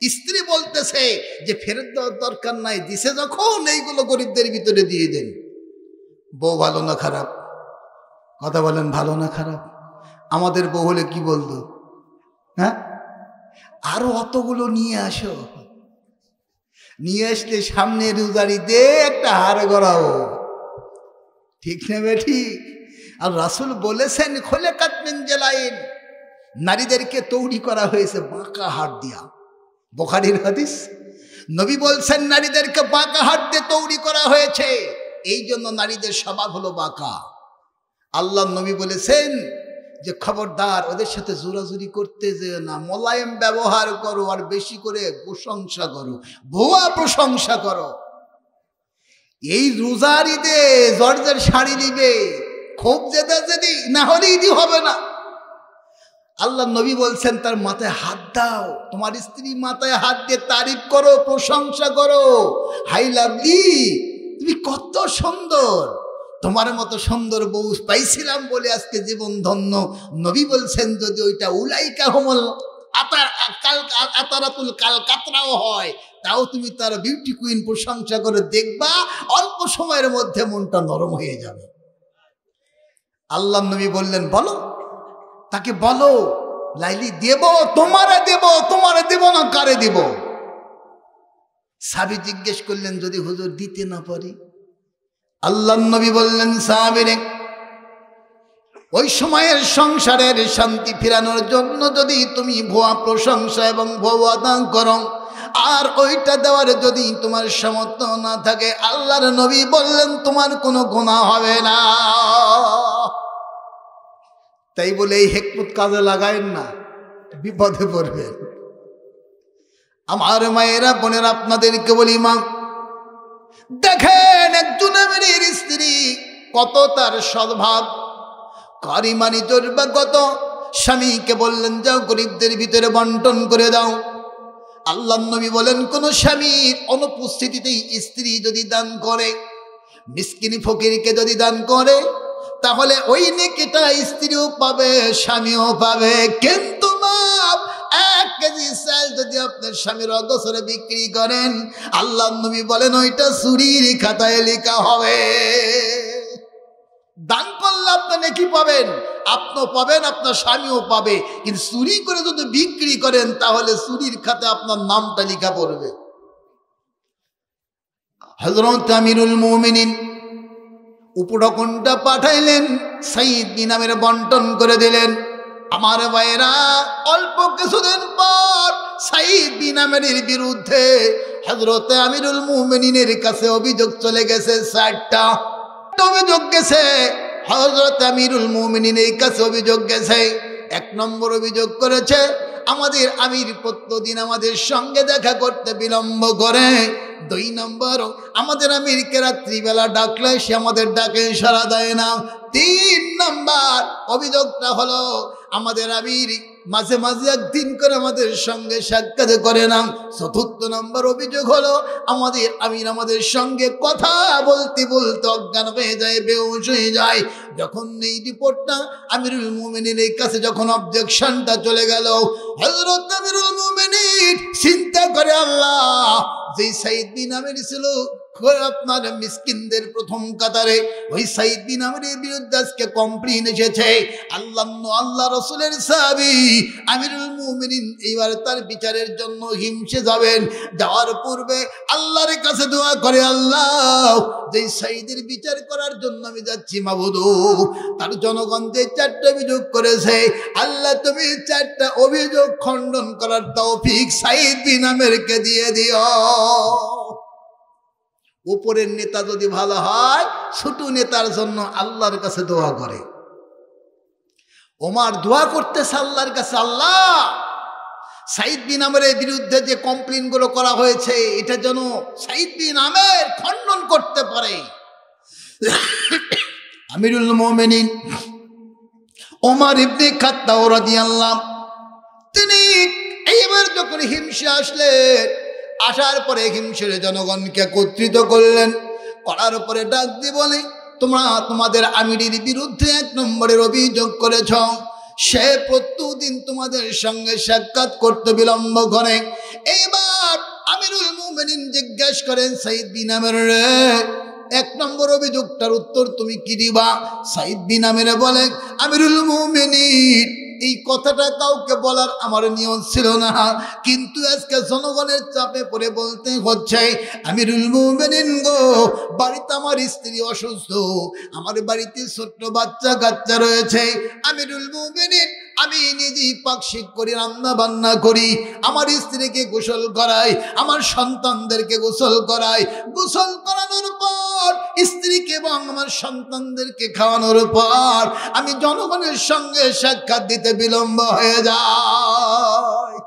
S1: স্ত্রী বলতেছে যে ফেরত দেওয়ার দরকার নাই, দিছে যখন এইগুলো গরিবদের ভিতরে দিয়ে দেন। বউ ভালো না খারাপ? কথা বলেন ভালো না খারাপ? আমাদের বউ হলে কি বলতো, হ্যাঁ আরো অতগুলো নিয়ে আসো, নিয়ে আসলে সামনে রোজারি দে একটা হার গড়াও, ঠিক না বেঠি? আর রাসূল বলেছেন খোলে কাতমিন জেলাইন, নারীদেরকে তৈরি করা হয়েছে বাঁকা হাত দিয়া। বুখারীর হাদিস, নবী বলছেন নারীদেরকে বাঁকা হাত দিয়ে তৈরি করা হয়েছে, এই জন্য নারীদের স্বভাব হলো বাঁকা। আল্লাহ নবী বলেছেন যে খবরদার ওদের সাথে জোরাজুরি করতে যে না, মোলায়েম ব্যবহার করো, আর বেশি করে প্রশংসা করো, ভুয়া প্রশংসা করো। এই রোজার ঈদে জর্জের শাড়ি নিবে, খুব যেতে যদি না হলে ঈদই হবে না। আল্লাহ নবী বলছেন তার মাথায় হাত দাও, তোমার স্ত্রী মাথায় হাত দিয়ে তারিফ করো, প্রশংসা করো, হাই লাভলি তুমি কত সুন্দর, তোমার মতো সুন্দর বউ পাইছিলাম বলে আজকে জীবন ধন্য। নবী বলছেন যদি ওইটা উলাইকা হুমুল আতারাতুল কাল কাতরাও হয়, তাও তুমি তার বিউটি কুইন প্রশংসা করে দেখবা, অল্প সময়ের মধ্যে মনটা নরম হয়ে যাবে। আল্লাহ নবী বললেন বলো, তাকে বলো লাইলি দেব, তোমারে দেব না কারে দেব? সাহাবী জিজ্ঞেস করলেন যদি হুজুর দিতে না পারি? আল্লাহ নবী বললেন সাহাবীরে ওই সময়ের সংসারের শান্তি ফেরানোর জন্য যদি তুমি ভুয়া প্রশংসা এবং ভুয়া দান করো, আর ওইটা দেওয়ার যদি তোমার সামর্থ্য না থাকে, আল্লাহর নবী বললেন তোমার কোনো গুনাহ হবে না। তাই বলে এই হিকমত কাজে লাগায়েন না, বিপদে পড়বেন। আমার মায়েরা বোনেরা আপনাদেরকে বলি, মা দেখেন একজন আমিরের স্ত্রী কত তার স্বভাব, কারিমানি জোরবা কত। স্বামীকে বললেন যাও গরিবদের ভিতরে বন্টন করে দাও। আল্লাহ নবী বলেন কোন স্বামীর অনুপস্থিতিতেই স্ত্রী যদি দান করে, মিসকিন ফকিরকে যদি দান করে, তাহলে ওই নেকিটা স্ত্রীও পাবে স্বামীও পাবে। কিন্তু মাপ 1 কেজি চাল যদি আপনার স্বামীর অগোচরে বিক্রি করেন, আল্লাহ নবী বলেন ওইটা চুরির খাতায় লেখা হবে। দান করলে আপনি নেকি পাবেন, আপনিও পাবেন, আপনার স্বামীও পাবে। কিন্তু চুরি করে যদি বিক্রি করেন, তাহলে চুরির খাতায় আপনার নামটা লেখা পড়বে। হযরত আমিরুল মুমিনিন উপঢকনটা পাঠাইলেন, সাইদ বিনামের বন্টন করে দিলেন। আমার ভাইরা, অল্প কিছুদিন পর সাইদ বিনামের বিরুদ্ধে হযরত আমিরুল মুমিনিনের কাছে অভিযোগ চলে গেছে। 4টা অভিযোগ গেছে হযরত আমিরুল মুমিনিনের কাছে অভিযোগ গেছে। 1 নম্বর অভিযোগ করেছে আমাদের আমির প্রতিদিন আমাদের সঙ্গে দেখা করতে বিলম্ব করে। 2 নম্বর, আমাদের আমিরকে রাত্রিবেলা ডাকলে সে আমাদের ডাকে সাড়া দেয় না। 3 নম্বর অভিযোগটা হলো আমাদের আমির মাঝে মাঝে একদিন করে আমাদের সঙ্গে সাক্ষাৎ করে না। 4র্থ নম্বর অভিযোগ হলো আমাদের আমির আমাদের সঙ্গে কথা বলতে বলতে অজ্ঞান হয়ে যায়, বেহুশ হয়ে যায়। যখন এই রিপোর্টটা আমিরুল মুমিনিনের কাছে যখন অবজেকশনটা চলে গেল, হযরত আমিরুল মুমিনিন চিন্তা করে আল্লাহ, যে সাইদ বিন আমির ছিল আপনার মিসকিনদের প্রথম কাতারে, ওই সাইদ বিন আমিরের বিরুদ্ধে আজকে কমপ্লেইন এসেছে। আল্লাহ রাসূলের সাহাবী আমিরুল মুমিনিন এইবার তার বিচারের জন্য হিমসে যাবেন। যাওয়ার পূর্বে আল্লাহর কাছে দোয়া করে, আল্লাহ যে সাইদের বিচার করার জন্য আমি যাচ্ছি মাবুদ, তার জনগণ যে 4টা অভিযোগ করেছে, আল্লাহ তুমি 4টা অভিযোগ খণ্ডন করার তৌফিক সাইদ বিন আমিরকে দিয়ে দিও। উপরের নেতা যদি ভালো হয়, ছোট নেতার জন্য আল্লাহর কাছে দোয়া করে। ওমর দোয়া করতেছে আল্লাহর কাছে, আল্লাহ সাইদ বিন আমিরের বিরুদ্ধে যে কমপ্লেইন গুলো করা হয়েছে, এটা যেন সাইদ বিন আমির খণ্ডন করতে পারে। আমিরুল মুমিনিন ওমর ইবনে খাত্তাব রাদিয়াল্লাহু, তিনি এইবার যখন হিমসে আসলেন, আসার পরে হিমসের জনগণকে একত্রিত করলেন। করার পরে ডাক দিয়ে বলে, তোমরা তোমাদের আমিরের বিরুদ্ধে 1 নম্বরের অভিযোগ করেছ, সে প্রতিদিন তোমাদের সঙ্গে সাক্ষাৎ করতে বিলম্ব করে। এইবার আমিরুল মুমিনিন জিজ্ঞাসা করেন, সাইদ বিন আমির, 1 নম্বর অভিযোগটার উত্তর তুমি কি দিবা? সাইদ বিন আমির বলে, আমিরুল মুমিনিন এই কথাটা কাউকে বলার আমার নিয়ম ছিল না, কিন্তু আজকে জনগণের চাপে পড়ে বলতে হচ্ছে। আমিরুল মুমিনিন গো, বাড়িতে আমার স্ত্রী অসুস্থ, আমার বাড়িতে ছোট্ট বাচ্চা কাচ্চা রয়েছে। আমিরুল মুমিনিন আমি নিজেই পাকশিক করি, রান্না বান্না করি, আমার স্ত্রীকে গোসল করাই, আমার সন্তানদেরকে গোসল করাই। গোসল করানোর পর স্ত্রীকে এবং আমার সন্তানদেরকে খাওয়ানোর পর আমি জনগণের সঙ্গে সাক্ষাৎ দিতে বিলম্ব হয়ে যায়।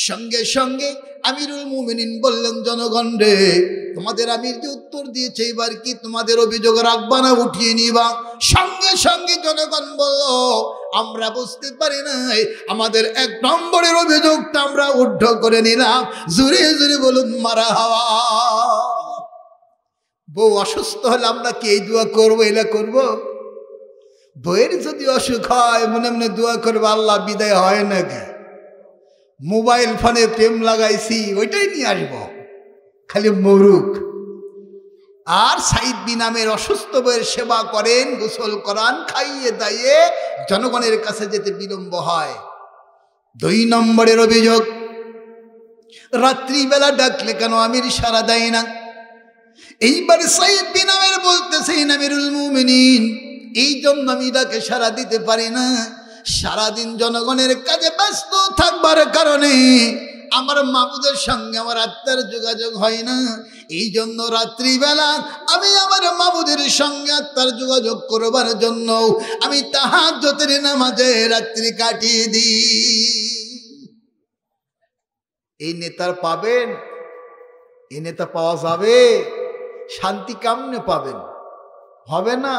S1: সঙ্গে সঙ্গে আমিরুল মুমিনিন বললেন, জনগণ রে, তোমাদের আমির যে উত্তর দিয়েছে, এবার কি তোমাদের অভিযোগ রাখবা না উঠিয়ে নিবা? সঙ্গে সঙ্গে জনগণ বলল, আমরা বুঝতে পারি নাই, আমাদের 1 নম্বরের অভিযোগটা আমরা উদ্ধ করে নিলাম। জোরে জোরে বলুন মারহাবা। বউ অসুস্থ হলে আমরা কি এই দোয়া করবো, এলা করবো? বউয়ের যদি অসুখ হয়, মনে মনে দোয়া করবো, আল্লাহ বিদায় হয় নাকি? মোবাইল ফোনে প্রেম লাগাইছি, ওইটাই নিয়ে আসবো, খালি মরুক। আর সাইদ বিন আমির অসুস্থ বউয়ের সেবা করেন, গোসল করান, খাইয়ে দাইয়ে জনগণের কাছে যেতে বিলম্ব হয়। 2 নম্বরের অভিযোগ, রাত্রিবেলা ডাকলে কেন আমির সাড়া দেয় না? এইবার সাইদ বিন আমির বলতেছেন, আমিরুল মুমিনিন এই জন্য আমি ডাকে সাড়া দিতে পারি না, সারাদিন জনগণের কাজে ব্যস্ত থাকবার কারণে আমার মাবুদের সঙ্গে আমার আত্মার যোগাযোগ হয় না। এই জন্য রাত্রিবেলা আমি আমার মাবুদের সঙ্গে আত্মার যোগাযোগ করবার জন্য আমি তাহাজ্জুদের নামাজে রাত্রি কাটিয়ে দিই। এই নেতার পাবেন? এই নেতা পাওয়া যাবে? শান্তি কেমনে পাবেন? হবে না।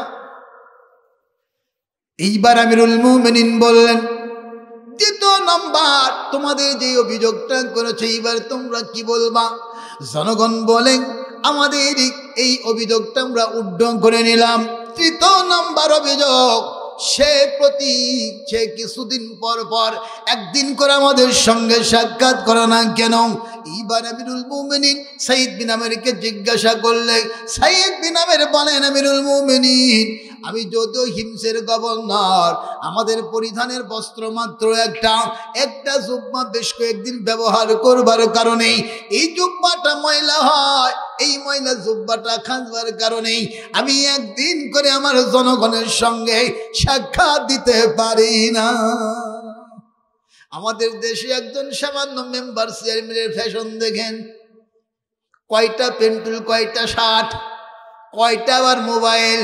S1: এইবার আমিরুল মুমিনিন বললেন, দ্বিতীয় নাম্বার তোমাদের যে অভিযোগটা করেছে এইবার তোমরা কি বলবা? জনগণ বলেন, আমাদের এই অভিযোগটা আমরা উদ্ধৃত করে নিলাম। তৃতীয় নাম্বার অভিযোগ, সে কিছুদিন পর পর একদিন করে আমাদের সঙ্গে সাক্ষাৎ করে না কেন? এইবার আমিরুল মুমিনিন সাইদ বিন আমেরকে জিজ্ঞাসা করলে সাইদ বিন আমের বলেন, আমিরুল মুমিনিন, আমি যদিও হিমসের গভর্নর, আমাদের পরিধানের বস্ত্র মাত্র একটা জুব্বা বেশ কয়েকদিন ব্যবহার করবার কারণে এই জুব্বাটা ময়লা হয়। এই ময়লা জুব্বাটা খাঁজবার কারণে আমি একদিন করে আমার জনগণের সঙ্গে সাক্ষাৎ দিতে পারি না। আমাদের দেশে একজন সামান্য মেম্বার চেয়ারম্যানের ফ্যাশন দেখেন, কয়টা পেন্টুল, কয়টা শার্ট, কয়টা আবার মোবাইল।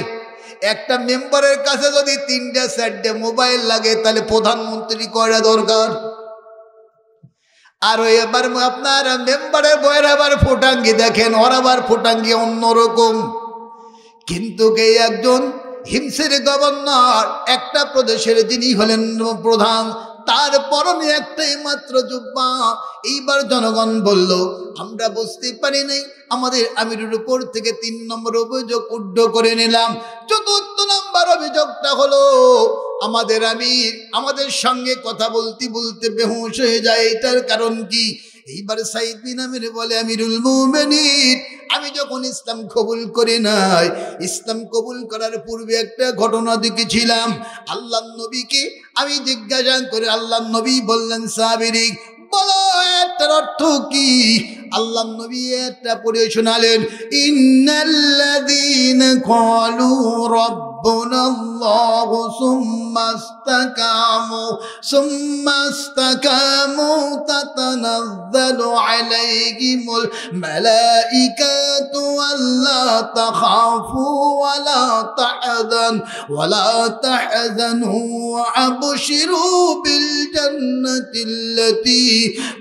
S1: একটা মেম্বারের কাছে যদি 3টে 4টে মোবাইল লাগে তাহলে প্রধানমন্ত্রী কয়টা দরকার? আর এবার আপনার মেম্বারের বয়ের আবার ফোটাঙ্গি দেখেন, ওর আবার ফোটাঙ্গি অন্যরকম। কিন্তু কে একজন হিমসের গভর্নর, একটা প্রদেশের যিনি হলেন প্রধান, তার পরনে একটাই মাত্র জুব্বা। এইবার জনগণ বলল, আমরা বুঝতে পারি নাই, আমাদের আমিরের উপর থেকে 3 নম্বর অভিযোগ উদ্ধৃত করে নিলাম। 4র্থ নম্বর অভিযোগটা হলো, আমাদের আমির আমাদের সঙ্গে কথা বলতে বলতে বেহুশ হয়ে যায়। এটার কারণ কি? এইবার সাইদ বিন আমির বলে, আমিরুল মুমিনিন, আমি যখন ইসলাম কবুল করি নাই, ইসলাম কবুল করার পূর্বে একটা ঘটনা দেখেছিলাম। আল্লাহর নবীকে আমি জিজ্ঞাসা করে, আল্লাহর নবী বললেন, সাহাবীরা বলো এটার অর্থ কি? আল্লাহর নবী এটা পড়ে শোনালেন, ইন্নাল্লাযীনা ক্বালু রাব্বুনাল্লাহু সুম্মা ইসতাকামু তাতানাজ্জালু আলাইহিমুল মালাইকাতু আল্লা তাখাফু ওয়ালা তাহজানু ওয়া আবশিরু বিল জান্নাতিল্লাতী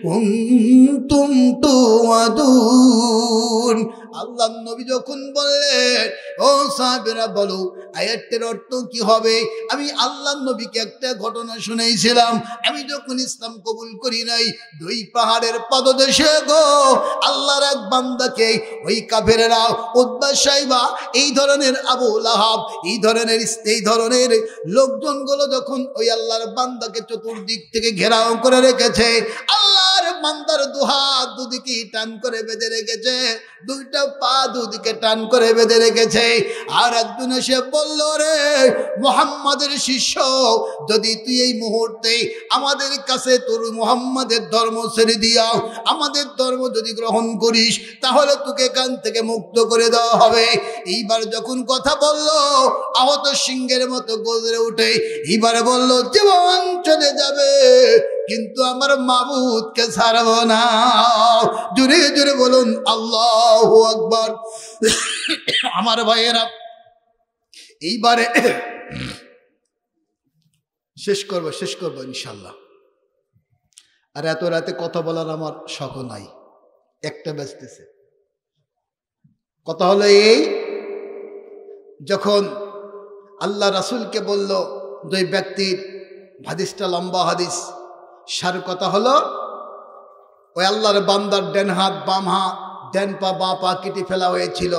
S1: কুনতুম তুআদুন। আল্লাহ নবী যখন বললেন, ও সাহাবীরা বলো আয়াতের অর্থ কি হবে? আমি আল্লাহ নবীকে একটা ঘটনা শুনাইছিলাম। আমি যখন ইসলাম কবুল করি নাই, 2 পাহাড়ের পদদেশে গো আল্লাহর এক বান্দাকে ওই কাফেরেরা, উতবা সাইবা, এই ধরনের আবু লাহাব, এই ধরনের লোকজনগুলো যখন ওই আল্লাহর বান্দাকে চতুর্দিক থেকে ঘেরাও করে রেখেছে, আল্লাহর বান্দার দুহাত দুদিকে টান করে বেঁধে রেখেছে, 2টা পা দুদিকে টান করে বেঁধে রেখেছে। আর একজন এসে বলল, রে মুহাম্মাদের শিষ্য, যদি তুই এই মুহূর্তে আমাদের কাছে তোর মুহাম্মাদের ধর্ম ছেড়ে দিয়াও, আমাদের ধর্ম যদি গ্রহণ করিস, তাহলে তোকে এখান থেকে মুক্ত করে দেওয়া হবে। এইবার যখন কথা বলল, আহত সিংহের মতো গর্জে উঠে এইবার বলল, জীবন চলে যাবে কিন্তু আমার মাবুদকে ছাড়ব না। জোরে জোরে বলুন আল্লাহু আকবার। আমার ভাইয়েরা, এইবারে শেষ করবো ইনশাল্লাহ। আর এত রাতে কথা বলার আমার শখ নাই, একটা বাজতেছে। কথা হলো এই, যখন আল্লাহ রাসূলকে বলল 2 ব্যক্তির, হাদিসটা লম্বা হাদিস, সার কথা হলো ওই আল্লাহর বান্দার ডান হাত বাম হাত, ডান পা বাঁ পা কেটে ফেলা হয়েছিল।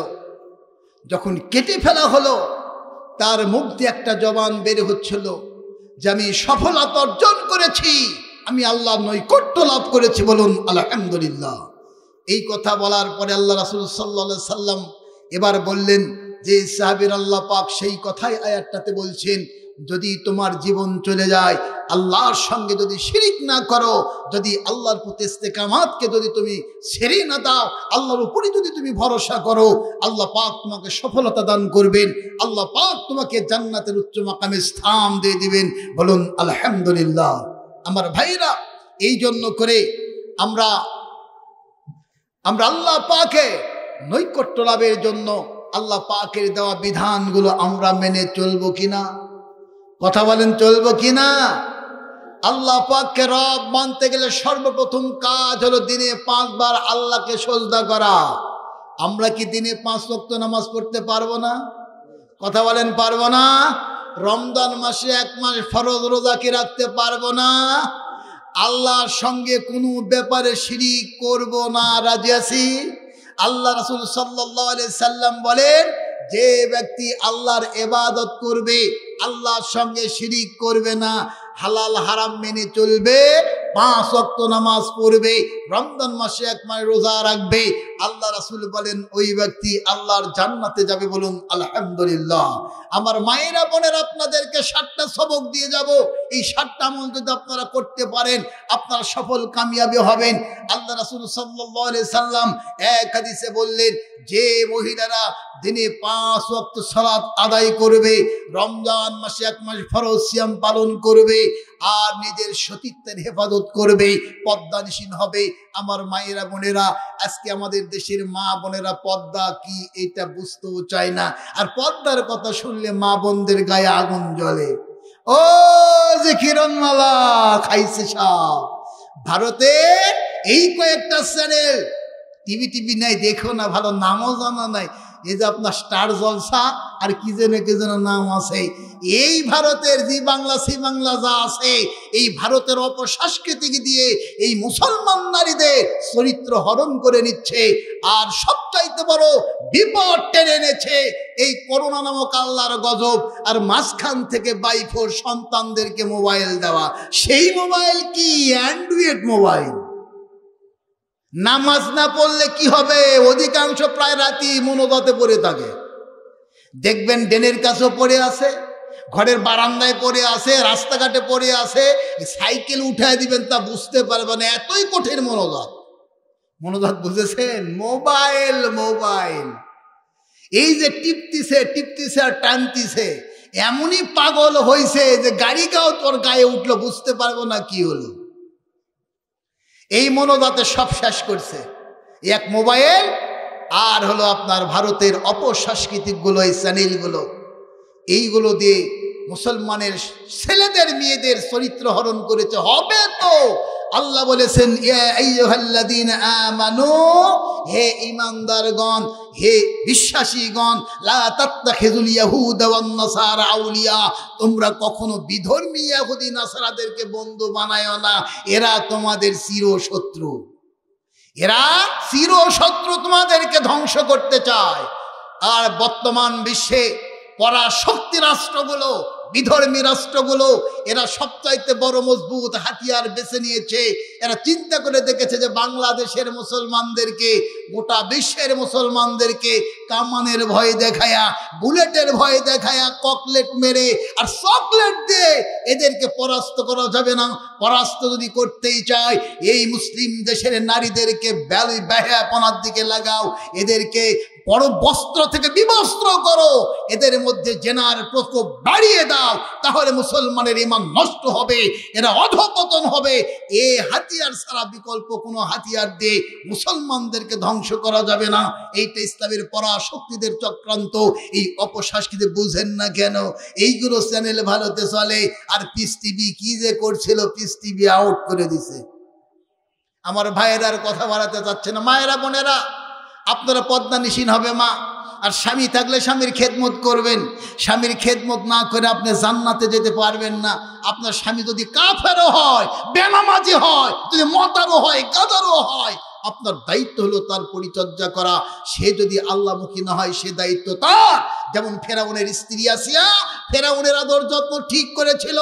S1: যখন কেটে ফেলা হলো, তার মুখ দিয়ে একটা জবান বের হচ্ছিল যে আমি সফলতা অর্জন করেছি, আমি আল্লাহর নৈকট্য লাভ করেছি, বলুন আলহামদুলিল্লাহ। এই কথা বলার পরে আল্লাহ রাসূল সাল্লাল্লাহু আলাইহি সাল্লাম এবার বললেন যে সাহাবীর, আল্লাহ পাক সেই কথাই আয়াতটাতে বলছেন, যদি তোমার জীবন চলে যায়, আল্লাহর সঙ্গে যদি শিরিক না করো, যদি আল্লাহর প্রতি ইস্তেকামাতকে যদি তুমি ছেড়ে না দাও, আল্লাহর উপরই যদি তুমি ভরসা করো, আল্লাহ পাক তোমাকে সফলতা দান করবেন, আল্লাহ পাক তোমাকে জান্নাতের উচ্চ মাকামে স্থান দিয়ে দিবেন, বলুন আলহামদুলিল্লাহ। আমার ভাইরা, এই জন্য করে আমরা আল্লাহ পাকে নৈকট্য লাভের জন্য আল্লাহ পাকের দেওয়া বিধানগুলো আমরা মেনে চলবো কিনা? কথা বলেন, চলবো কিনা? আল্লাহ পাককে রব মানতে গেলে সর্বপ্রথম কাজ হলো দিনে 5 বার আল্লাহকে সিজদা করা। আমরা কি দিনে 5 ওয়াক্ত নামাজ পড়তে পারবো না? কথা বলেন, পারবো না? রমজান মাসে 1 মাস ফরজ রোজা কি রাখতে পারবো না? আল্লাহর সঙ্গে কোনো ব্যাপারে শিরিক করব না, রাজি আছি? আল্লাহ রাসূল সাল্লাল্লাহু আলাইহি সাল্লাম বলেন, যে ব্যক্তি আল্লাহর ইবাদত করবে, আল্লাহর সঙ্গে শিরিক করবে না, হালাল হারাম মেনে চলবে, 5 ওয়াক্ত নামাজ পড়বে, রমজান মাসে 1 মাস রোজা রাখবে, আল্লাহ রাসূল বলেন ওই ব্যক্তি আল্লাহর জান্নাতে যাবে। বলুন আলহামদুলিল্লাহ। আমার মায়েরা বোনেরা, আপনাদেরকে 7টা সবক দিয়ে যাব। এই 7টা আমল যদি আপনারা করতে পারেন, আপনারা সফল কামিয়াবি হবেন। আল্লাহ রাসূল সাল্লাল্লাহু আলাইহি সাল্লাম এক হাদিসে বললেন, যে মহিলারা দিনে 5 ওয়াক্ত সালাত আদায় করবে, রমজান মাসে 1 মাস ফরজ সিয়াম পালন করবে, আর নিজের সতীত্বের হেফাজত করবে, পর্দানিশীন হবে। আমার মায়েরা বোনেরা, আজকে আমাদের দেশের মা বোনেরা পর্দা কি এটা বুঝতেও চায় না। আর পর্দার কথা শুনলে মা বোনদের গায়ে আগুন জ্বলে। ও যে কিরণমালা খাইছে সব। ভারতে এই কয়েকটা চ্যানেল, টিভি নাই, দেখো না, ভালো নামও জানা নাই। এই যে আপনার স্টার জলসা আর কি যেন নাম আছে, এই ভারতের জি বাংলা সি বাংলা যা আছে, এই ভারতের অপসংস্কৃতি দিয়ে এই মুসলমান নারীদের চরিত্র হরণ করে নিচ্ছে। আর সবচাইতে বড় বিপদ টেনে এনেছে এই করোনা নামক আল্লাহর গজব। আর মাঝখান থেকে বাইফোর সন্তানদেরকে মোবাইল দেওয়া। সেই মোবাইল কি অ্যান্ড্রয়েড মোবাইল। নামাজ না পড়লে কি হবে? অধিকাংশ প্রায় রাতি মনোগতে পড়ে থাকে। দেখবেন ড্রেনের কাছেও পড়ে আছে, ঘরের বারান্দায় পড়ে আছে, রাস্তাঘাটে পড়ে আছে। সাইকেল উঠায় দিবেন তা বুঝতে পারবেন, এতই কঠিন মনোগত। বুঝেছেন? মোবাইল মোবাইল এই যে টিপতিছে আর টানতিছে, এমনই পাগল হয়েছে যে গাড়িটাও তোর গায়ে উঠলো, বুঝতে পারবো না কি হলো। এই মনোজাতে সব শেষ করছে এক মোবাইল, আর হলো আপনার ভারতের অপসাংস্কৃতিক গুলো, এই চ্যানেলগুলো, এইগুলো দিয়ে মুসলমানের ছেলেদের মেয়েদের চরিত্র হরণ করেছে। হবে তো। আল্লাহ বলেছেন, ইয়া আইয়ুহাল্লাযীনা আমানু, হে ঈমানদারগণ, হে বিশ্বাসীগণ, লা তাত্তাখিযুল ইয়াহুদা ওয়ান নাসারা আউলিয়া, তোমরা কখনো বিধর্মী ইহুদি নাসারাদেরকে বন্ধু বানায়ো না। এরা তোমাদের চিরশত্রু। এরা চিরশত্রু, তোমাদেরকে ধ্বংস করতে চায়। আর বর্তমান বিশ্বে পরাশক্তি রাষ্ট্রগুলো, বিধর্মী রাষ্ট্রগুলো, এরা সবচাইতে বড় মজবুত হাতিয়ার বেছে নিয়েছে। এরা চিন্তা করে দেখেছে যে বাংলাদেশের মুসলমানদেরকে, গোটা বিশ্বের মুসলমানদেরকে কামানের ভয় দেখায়া, বুলেটের ভয় দেখায়া, ককলেট মেরে আর চকলেট দিয়ে এদেরকে পরাস্ত করা যাবে না। পরাস্ত যদি করতেই চায়, এই মুসলিম দেশের নারীদেরকে বেহায়াপনার দিকে লাগাও, এদেরকে বড় বস্ত্র থেকে বিবস্ত্র করো, এদের মধ্যে জেনার প্রকোপ বাড়িয়ে দাও, তাহলে মুসলমানের ঈমান নষ্ট হবে, এরা অধঃপতন হবে। এই হাতিয়ার ছাড়া বিকল্প কোনো হাতিয়ার দিয়ে মুসলমানদেরকে ধ্বংস করা যাবে না। এইটা ইসলামের পরাশক্তিদের চক্রান্ত। এই অপসংস্কৃতি বুঝেন না কেন? এইগুলো চ্যানেল ভারতে চলে। আর পিস টিভি কি যে করছিল, পিস টিভি আউট করে দিছে। আমার ভাইয়েরা আর কথা বাড়াতে চাচ্ছে না। মায়েরা বোনেরা, আপনারা পর্দানিশীন হবে মা। আর স্বামী থাকলে স্বামীর খেদমত করবেন। স্বামীর খেদমত না করে আপনি জান্নাতে যেতে পারবেন না। আপনার স্বামী যদি কাফেরও হয়, বেনামাজি হয়, যদি মতারও হয়, গাদারও হয়, আপনার দায়িত্ব হলো তার পরিচর্যা করা। সে যদি আল্লাহমুখী না হয়, সে দায়িত্ব তার। যেমন ফেরাউনের স্ত্রী আসিয়া ফেরাউনের আদর যত্ন ঠিক করেছিল,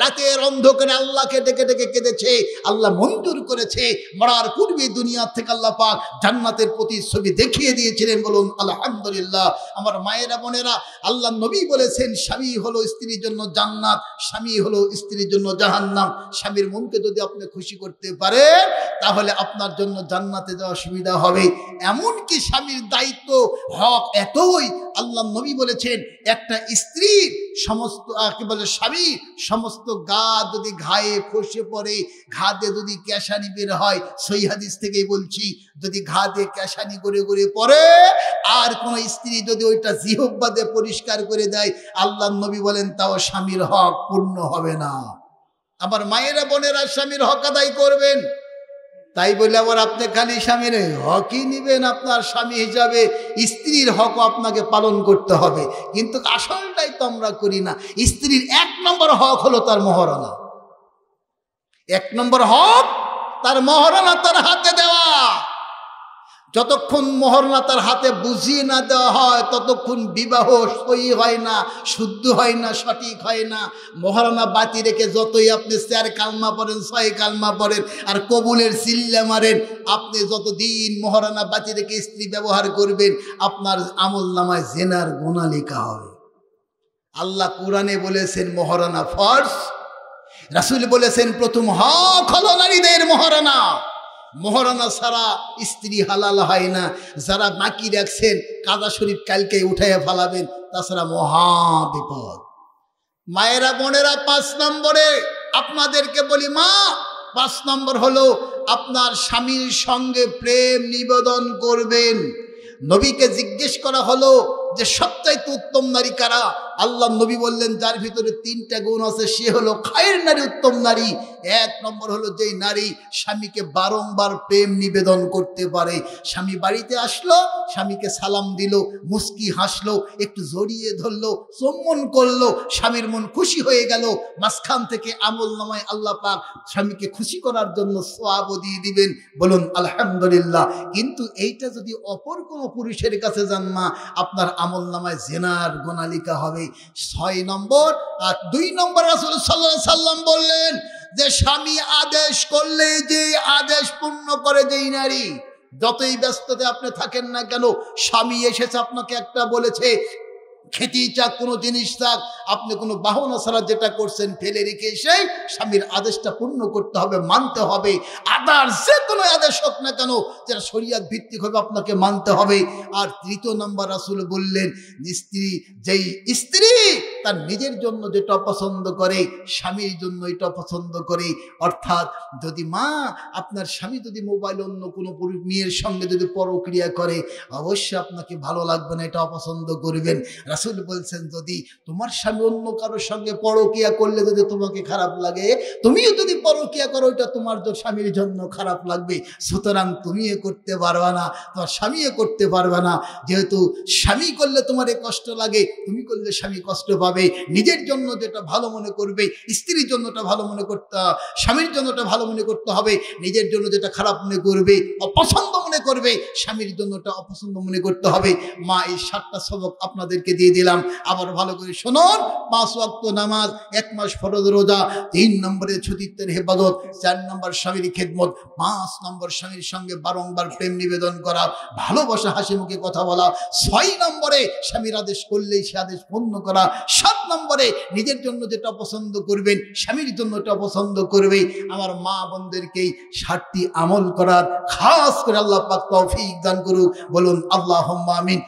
S1: রাতের অন্ধকারে আল্লাহকে ডেকে ডেকে কেঁদেছে, আল্লাহ মঞ্জুর করেছে। মরার পূর্বে দুনিয়া থেকে আল্লাহ পাক জান্নাতের প্রতিচ্ছবি দেখিয়ে দিয়েছিলেন। বলুন আলহামদুলিল্লাহ। আমার মায়েরা বোনেরা, আল্লাহ নবী বলেছেন, স্বামী হলো স্ত্রীর জন্য জান্নাত, স্বামী হলো স্ত্রীর জন্য জাহান্নাম। স্বামীর মনকে যদি আপনি খুশি করতে পারেন, তাহলে আপনার জন্য জান্নাতে যাওয়া সুবিধা হবে। এমনকি স্বামীর দায়িত্ব হক এতই, আল্লাহ নবী বলেছেন, একটা স্ত্রীর সমস্ত কি বলে স্বামীর সমস্ত গা যদি ঘায়ে খসে পড়ে, ঘা দিয়ে যদি কেশানি বের হয়, সহিহ হাদিস থেকেই বলছি, যদি ঘা দিয়ে কেশানি করে করে পড়ে, আর কোন স্ত্রী যদি ওইটা জিহ্বা দিয়ে পরিষ্কার করে দেয়, আল্লাহ নবী বলেন তাও স্বামীর হক পূর্ণ হবে না। আমার মায়েরা বোনেরা, স্বামীর হক আদায় করবেন। তাই বলে আবার আপনি খালি স্বামীর হকই নিবেন, আপনার স্বামী হিসাবে স্ত্রীর হকও আপনাকে পালন করতে হবে। কিন্তু আসলটাই তো আমরা করি না। স্ত্রীর 1 নম্বর হক হলো তার মহারণা। 1 নম্বর হক তার মহারণা তার হাতে দেওয়া। যতক্ষণ মহারণা তার হাতে বুঝিয়ে না দেওয়া হয় ততক্ষণ বিবাহ সই হয় না, শুদ্ধ হয় না, সঠিক হয় না। মহারণা বাতি রেখে যতই আপনি 4 কালমা পড়েন, 6 কালমা পড়েন আর কবুলের চিল্লা মারেন, আপনি যতদিন মহারণা বাতি রেখে স্ত্রী ব্যবহার করবেন আপনার আমল নামায় জেনার গুনাহ লেখা হবে। আল্লাহ কোরআনে বলেছেন মহারণা ফরজ, রাসূল বলেছেন প্রথম হক হলো নারীদের মহারণা। মহারণা ছাড়া স্ত্রী হালাল হয় না। যারা বাকি রাখছেন কাজা শরীফ কালকে উঠাইয়া ফেলাবেন, তাছাড়া মহা বিপদ। মায়েরা বোনেরা 5 নম্বরে আপনাদেরকে বলি, মা 5 নম্বর হলো আপনার স্বামীর সঙ্গে প্রেম নিবেদন করবেন। নবীকে জিজ্ঞেস করা হলো যে সবচাইতে উত্তম নারী কারা? আল্লাহ নবী বললেন যার ভিতরে 3টা গুণ আছে সে হলো খায়ের নারী, উত্তম নারী। 1 নম্বর হলো যেই নারী স্বামীকে বারংবার প্রেম নিবেদন করতে পারে। স্বামী বাড়িতে আসলো, স্বামীকে সালাম দিল, মুস্কি হাসলো, একটু জড়িয়ে ধরলো, চুম্বন করলো, স্বামীর মন খুশি হয়ে গেল। মাঝখান থেকে আমল নামায় আল্লাহ পাক স্বামীকে খুশি করার জন্য সওয়াবও দিয়ে দিবেন। বলুন আলহামদুলিল্লাহ। কিন্তু এইটা যদি অপর কোনো পুরুষের কাছে যান না, আপনার আমল নামায় জিনার গুনাহ লেখা হবে। 6 নম্বর। আর 2 নম্বর রাসূল সাল্লাল্লাহু আলাইহি সাল্লাম বললেন যে স্বামী আদেশ করলে যে আদেশ পূর্ণ করে যেই নারী, যতই ব্যস্ততা আপনি থাকেন না কেন, স্বামী এসেছে আপনাকে একটা বলেছে, খেতে চাক কোনো জিনিস চাক, আপনি কোনো বাহনা ছাড়া যেটা করছেন ফেলে রেখে এসে স্বামীর আদেশটা পূর্ণ করতে হবে, মানতে হবে। আদার যে কোনো আদেশ হোক না কেন যেটা শরীয়ত ভিত্তিক হবে আপনাকে মানতে হবে। আর 3 নম্বর রাসূল বললেন যেই স্ত্রী তার নিজের জন্য যেটা পছন্দ করে স্বামীর জন্য এটা পছন্দ করে। অর্থাৎ যদি মা আপনার স্বামী যদি মোবাইল অন্য কোনো মেয়ের সঙ্গে যদি পরক্রিয়া করে অবশ্যই আপনাকে ভালো লাগবে না, এটা অপছন্দ করবেন। রাসূল বলছেন যদি তোমার স্বামী অন্য কারোর সঙ্গে পরকিয়া করলে যদি তোমাকে খারাপ লাগে, তুমিও যদি পরকিয়া করো এটা তোমার স্বামীর জন্য খারাপ লাগবে। সুতরাং তুমিও করতে পারবে না, তোমার স্বামীও করতে পারবে না। যেহেতু স্বামী করলে তোমার কষ্ট লাগে, তুমি করলে স্বামী কষ্ট পাবে। নিজের জন্য যেটা ভালো মনে করবে, স্ত্রীর জন্যটা ভালো মনে করতে, স্বামীর জন্যটা ভালো মনে করতে হবে। নিজের জন্য যেটা খারাপ মনে করবে, অপছন্দ মনে করবে, স্বামীর জন্যটা অপছন্দ মনে করতে হবে। মা এই 7টা সবক আপনাদেরকে দিয়ে দিলাম, আবার ভালো করে শুনুন। 5 ওয়াক্ত নামাজ, 1 মাস ফরজ রোজা, 3 নম্বরে সতীত্বের হেফাজত, 4 নম্বর স্বামীর খেদমত, 5 নম্বর স্বামীর সঙ্গে বারংবার প্রেম নিবেদন করা, ভালোবাসা, হাসি মুখে কথা বলা, 6 নম্বরে স্বামীর আদেশ করলেই সে আদেশ পূর্ণ করা, 7 নম্বরে নিজের জন্য যেটা পছন্দ করবেন স্বামীর জন্য এটা পছন্দ করবে। আমার মা বোনদেরকেই 7টি আমল করার খাস করে আল্লাহ পাক তৌফিক দান করুক। বলুন আল্লাহুম্মা আমিন।